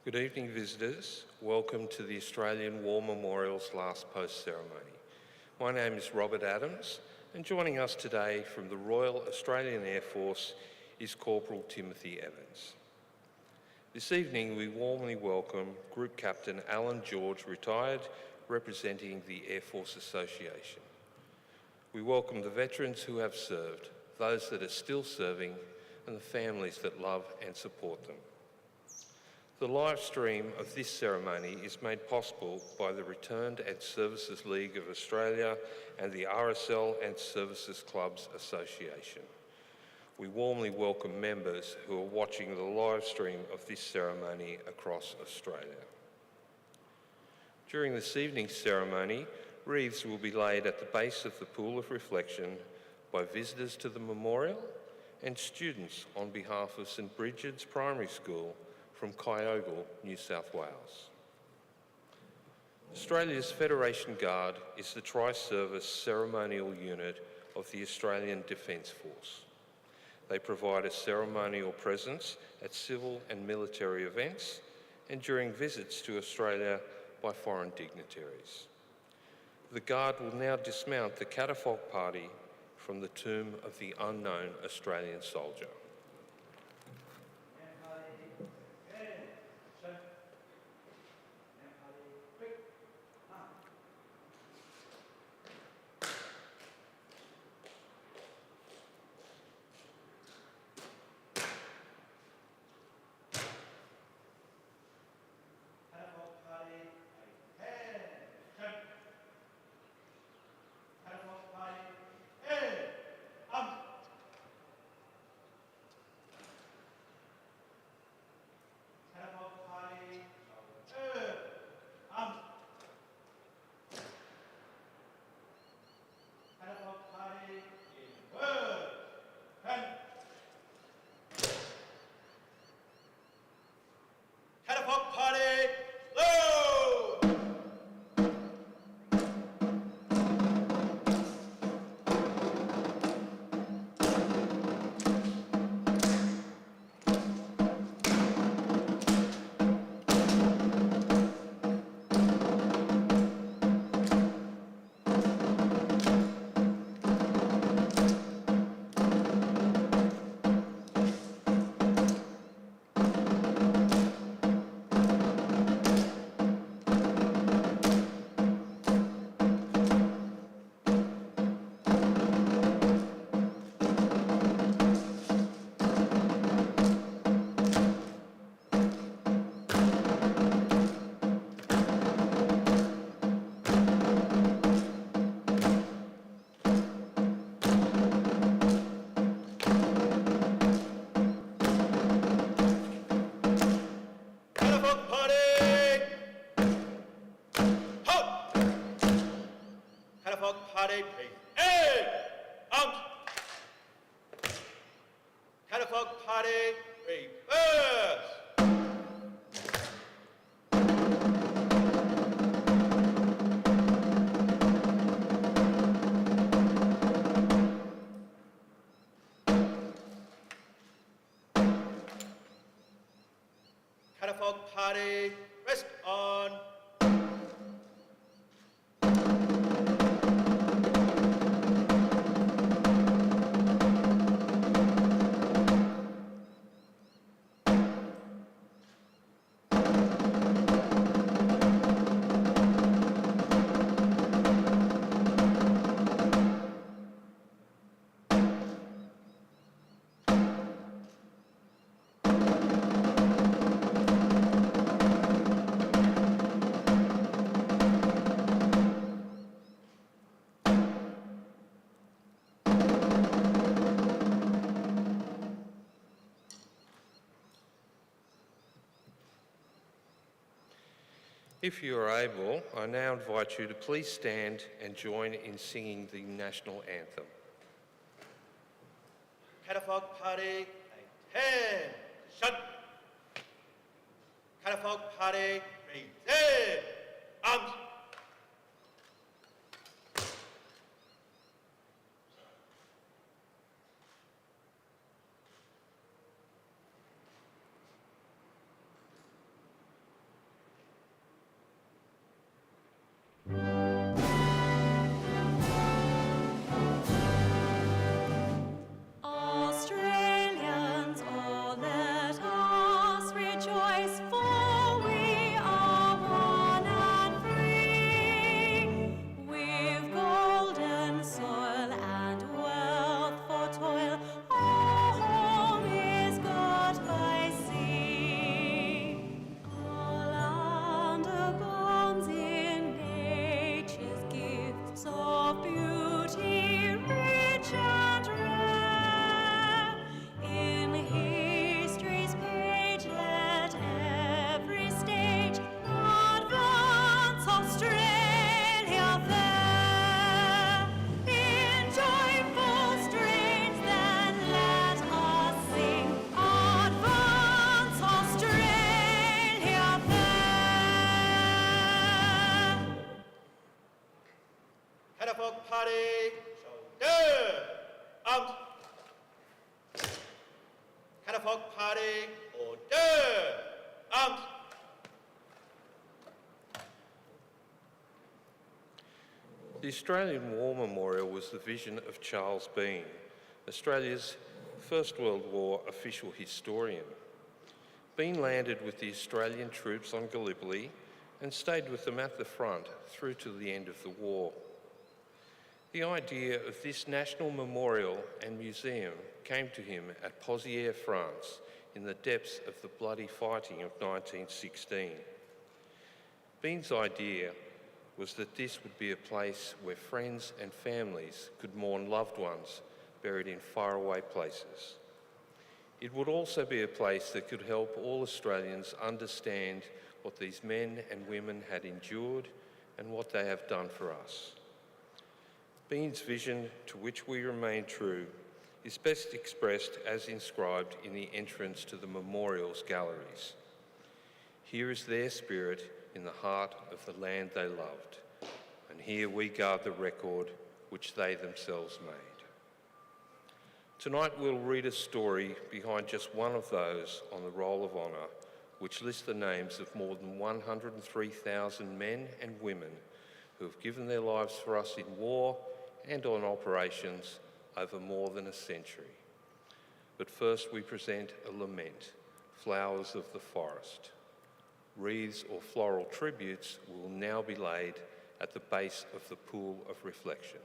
Good evening, visitors. Welcome to the Australian War Memorial's last post ceremony. My name is Robert Adams, and joining us today from the Royal Australian Air Force is Corporal Timothy Evans. This evening, we warmly welcome Group Captain Alan George, retired, representing the Air Force Association. We welcome the veterans who have served, those that are still serving, and the families that love and support them. The live stream of this ceremony is made possible by the Returned and Services League of Australia and the RSL and Services Clubs Association. We warmly welcome members who are watching the live stream of this ceremony across Australia. During this evening's ceremony, wreaths will be laid at the base of the Pool of Reflection by visitors to the memorial and students on behalf of St Bridget's Primary School from Kyogle, New South Wales. Australia's Federation Guard is the tri-service ceremonial unit of the Australian Defence Force. They provide a ceremonial presence at civil and military events and during visits to Australia by foreign dignitaries. The Guard will now dismount the catafalque party from the tomb of the unknown Australian soldier. Catafalque party, rest on. If you are able, I now invite you to please stand and join in singing the national anthem. Catafalque party, attention. Catafalque party, raise arms. Catafalque Party, shoulder, arms. Catafalque Party, order, arms. The Australian War Memorial was the vision of Charles Bean, Australia's First World War official historian. Bean landed with the Australian troops on Gallipoli and stayed with them at the front through to the end of the war. The idea of this national memorial and museum came to him at Pozières, France, in the depths of the bloody fighting of 1916. Bean's idea was that this would be a place where friends and families could mourn loved ones buried in faraway places. It would also be a place that could help all Australians understand what these men and women had endured and what they have done for us. Bean's vision, to which we remain true, is best expressed as inscribed in the entrance to the memorial's galleries. Here is their spirit in the heart of the land they loved, and here we guard the record which they themselves made. Tonight we'll read a story behind just one of those on the Roll of Honour, which lists the names of more than 103,000 men and women who have given their lives for us in war and on operations over more than a century. But first we present a lament, Flowers of the Forest. Wreaths or floral tributes will now be laid at the base of the pool of reflection.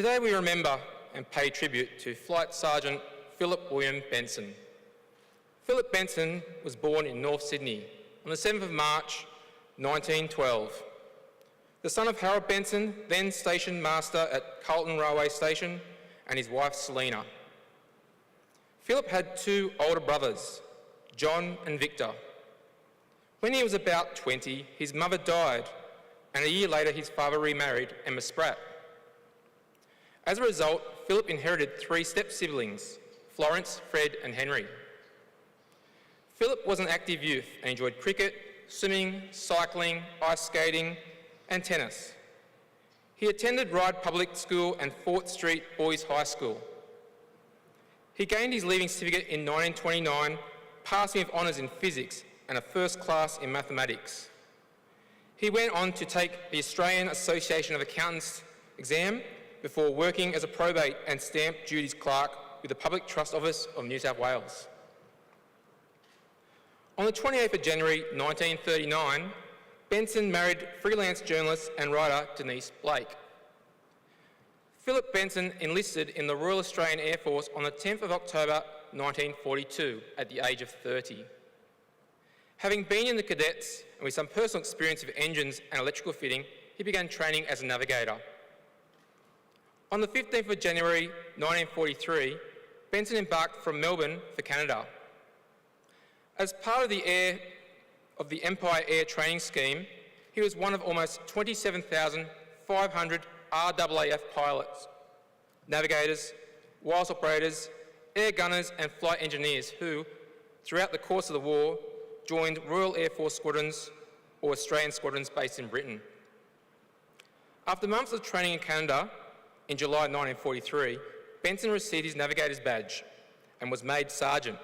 Today we remember and pay tribute to Flight Sergeant Phillip William Benson. Phillip Benson was born in North Sydney on the 7th of March 1912. The son of Harold Benson, then station master at Carlton Railway Station, and his wife Selina. Phillip had two older brothers, John and Victor. When he was about 20, his mother died, and a year later his father remarried Emma Spratt. As a result, Phillip inherited three step-siblings, Florence, Fred and Henry. Phillip was an active youth and enjoyed cricket, swimming, cycling, ice skating and tennis. He attended Ryde Public School and Fort Street Boys High School. He gained his leaving certificate in 1929, passing with honours in physics and a first class in mathematics. He went on to take the Australian Association of Accountants exam before working as a probate and stamp duties clerk with the Public Trust Office of New South Wales. On the 28th of January 1939, Benson married freelance journalist and writer Denise Blake. Phillip Benson enlisted in the Royal Australian Air Force on the 10th of October 1942 at the age of 30. Having been in the cadets and with some personal experience of engines and electrical fitting, he began training as a navigator. On the 15th of January 1943, Benson embarked from Melbourne for Canada. As part of the Empire Air Training Scheme, he was one of almost 27,500 RAAF pilots, navigators, wireless operators, air gunners and flight engineers who, throughout the course of the war, joined Royal Air Force squadrons or Australian squadrons based in Britain. After months of training in Canada, in July 1943, Benson received his navigator's badge and was made sergeant.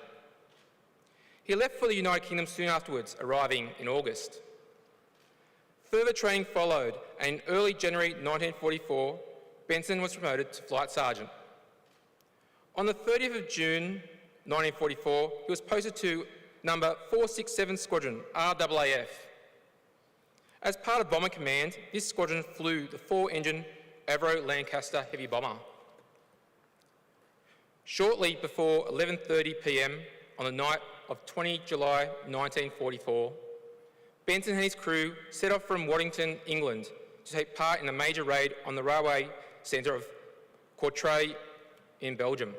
He left for the United Kingdom soon afterwards, arriving in August. Further training followed, and in early January 1944, Benson was promoted to flight sergeant. On the 30th of June 1944, he was posted to number 467 Squadron, RAAF. As part of Bomber Command, this squadron flew the 4-engine Avro Lancaster heavy bomber. Shortly before 11:30 p.m. on the night of 20 July 1944, Benson and his crew set off from Waddington, England, to take part in a major raid on the railway centre of Courtrai in Belgium.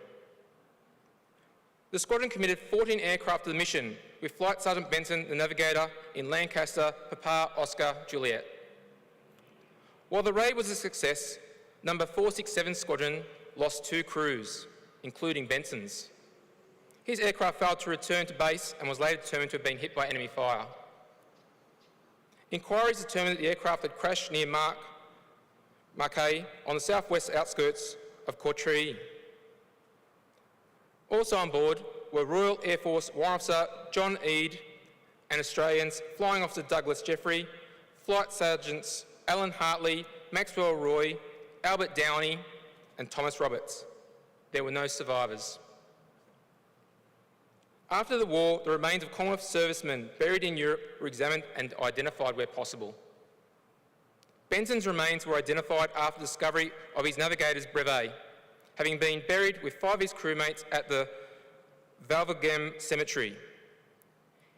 The squadron committed 14 aircraft to the mission, with Flight Sergeant Benson, the navigator, in Lancaster, Papa Oscar Juliet. While the raid was a success, number 467 Squadron lost 2 crews, including Benson's. His aircraft failed to return to base and was later determined to have been hit by enemy fire. Inquiries determined that the aircraft had crashed near Marquet on the southwest outskirts of Courtrai. Also on board were Royal Air Force Warrant Officer John Eade and Australians Flying Officer Douglas Jeffrey, Flight Sergeants Alan Hartley, Maxwell Roy, Albert Downey and Thomas Roberts. There were no survivors. After the war, the remains of Commonwealth servicemen buried in Europe were examined and identified where possible. Benson's remains were identified after the discovery of his navigator's brevet, having been buried with 5 of his crewmates at the Valvergem Cemetery.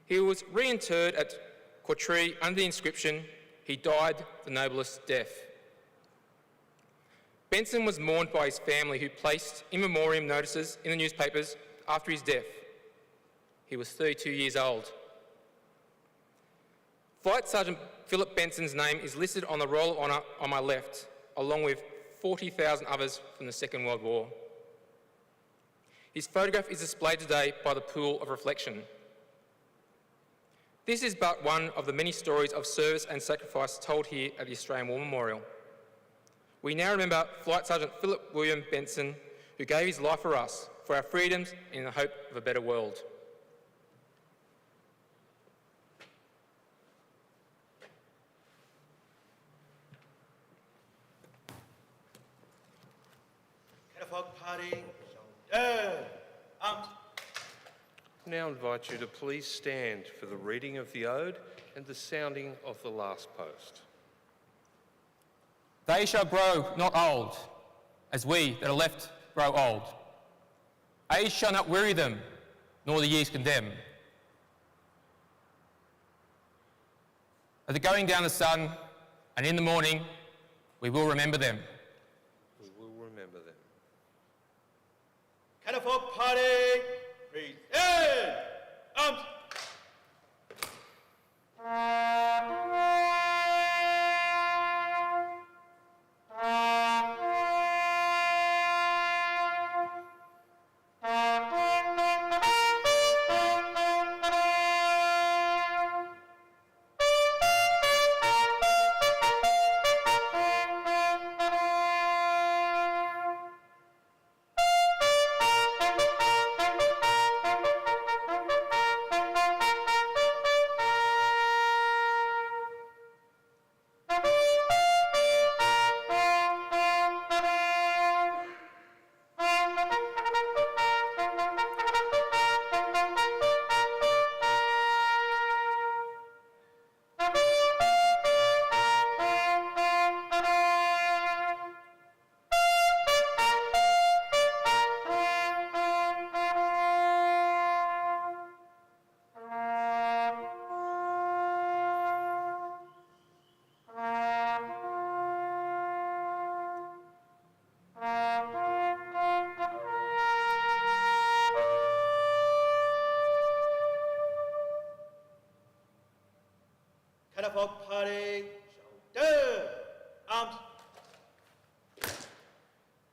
He was reinterred at Courtrai under the inscription, "He died the noblest death." Benson was mourned by his family, who placed in memoriam notices in the newspapers after his death. He was 32 years old. Flight Sergeant Phillip Benson's name is listed on the Roll of Honour on my left, along with 40,000 others from the Second World War. His photograph is displayed today by the Pool of Reflection. This is but one of the many stories of service and sacrifice told here at the Australian War Memorial. We now remember Flight Sergeant Phillip William Benson, who gave his life for us, for our freedoms, in the hope of a better world. Party, shoulder, arms. I now invite you to please stand for the reading of the Ode and the sounding of the last post. They shall grow not old, as we that are left grow old. Age shall not weary them, nor the years condemn. At the going down of the sun, and in the morning, we will remember them. We will remember them. Catafalque Party, present, arms.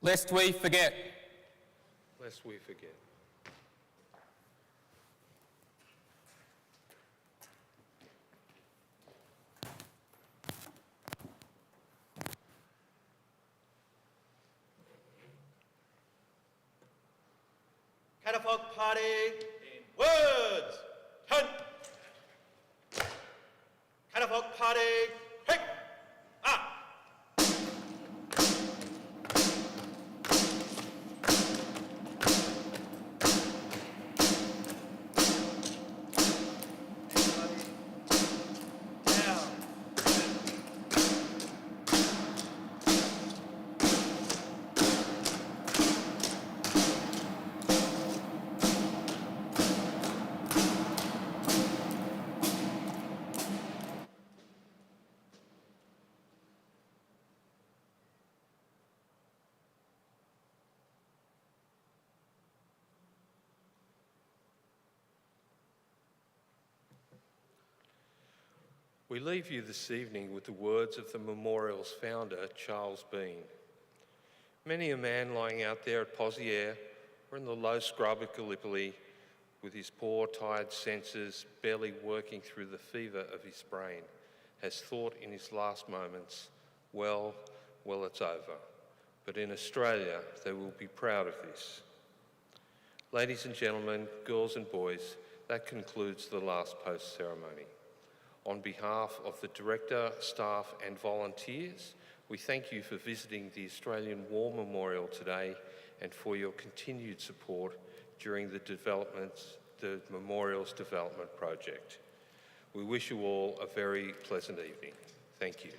lest we forget. Lest we forget. Catafalque Party in words. 10. Catafalque Party, pick. Ah. Down. We leave you this evening with the words of the memorial's founder, Charles Bean. Many a man lying out there at Pozières or in the low scrub at Gallipoli with his poor, tired senses barely working through the fever of his brain has thought in his last moments, well, it's over. But in Australia, they will be proud of this. Ladies and gentlemen, girls and boys, that concludes the last post ceremony. On behalf of the Director, staff and volunteers, we thank you for visiting the Australian War Memorial today and for your continued support during the Memorial's development project. We wish you all a very pleasant evening. Thank you.